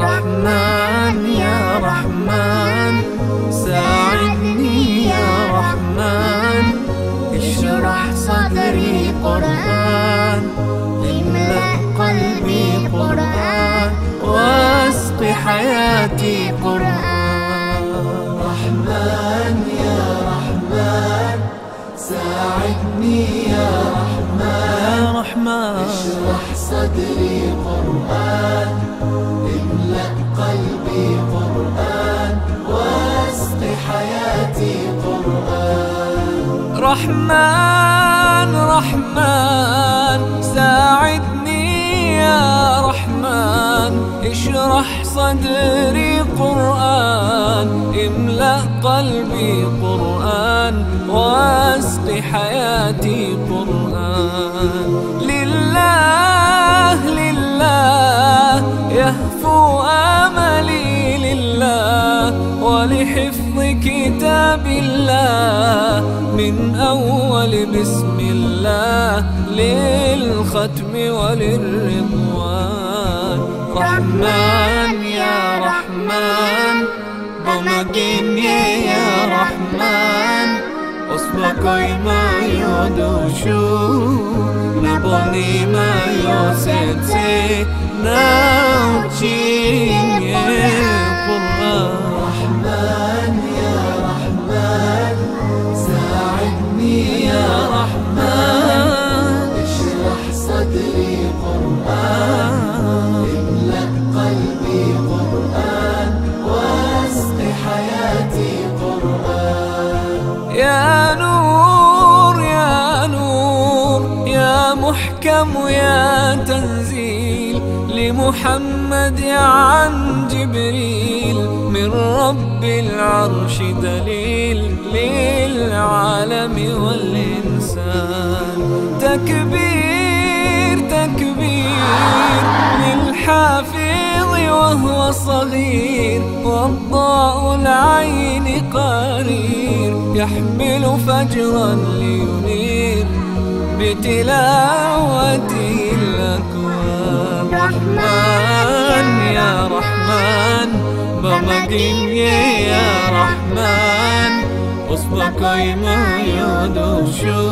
رحمن يا رحمن ساعدني يا رحمن، اشرح صدري قرآن، املأ قلبي قرآن، واسق حياتي قرآن. رحمن يا رحمن ساعدني يا رحمن، اشرح صدري قرآن، املأ قلبي قرآن، واسق حياتي قرآن. رحمن رحمن ساعدني يا رحمن، اشرح صدري قرآن، املأ قلبي قرآن، واسق حياتي قرآن. لله لله يهفو آملي لله، ولحفظ كتاب الله من أول بسم الله للختم وللرضوان. رحمن يا رحمن بمجيني يا رحمن، أصبحي ما يدوشو نبني ما يوسنسي ناوتشيني قرآن. رحمن يا رحمن ساعدني يا رحمن، اشرح صدري قرآن، املأ قلبي قرآن، واسق حياتي قرآن. يا نور يا نور يا محكم يا تنزيل لمحمد عن جبريل، من رب العرش دليل للعالم والإنسان. تكبير تكبير للحافظ وهو صغير، والضاء العين قرير، يحمل فجرا لينير بتلاوته الأكوان. رحمن يا رحمن بمجيني يا رحمن، أصبحي ما يدوشو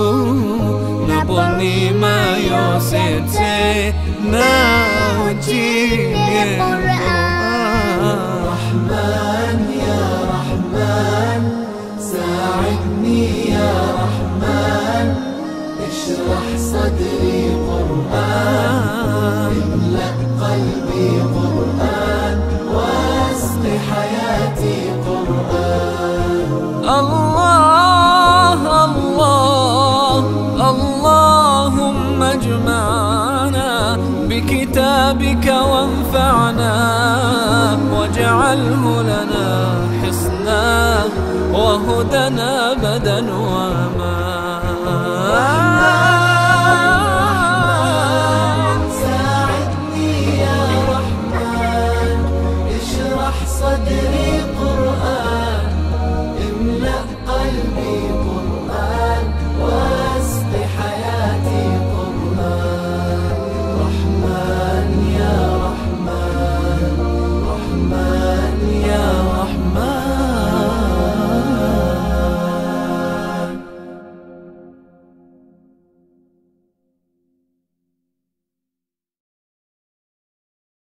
نبني ما يوسنسي ناوتشيني قرآن. رحمن يا رحمن ساعدني يا رحمن، اشرح صدري قرآن، املأ قلبي قرآن، واسق حياتي قرآن. الله الله اللهم اجمعنا بكتابك وانفعنا، واجعله لنا حصنا وهدنا أبدا وأمان. ساعدني يا رحمن اشرح صدري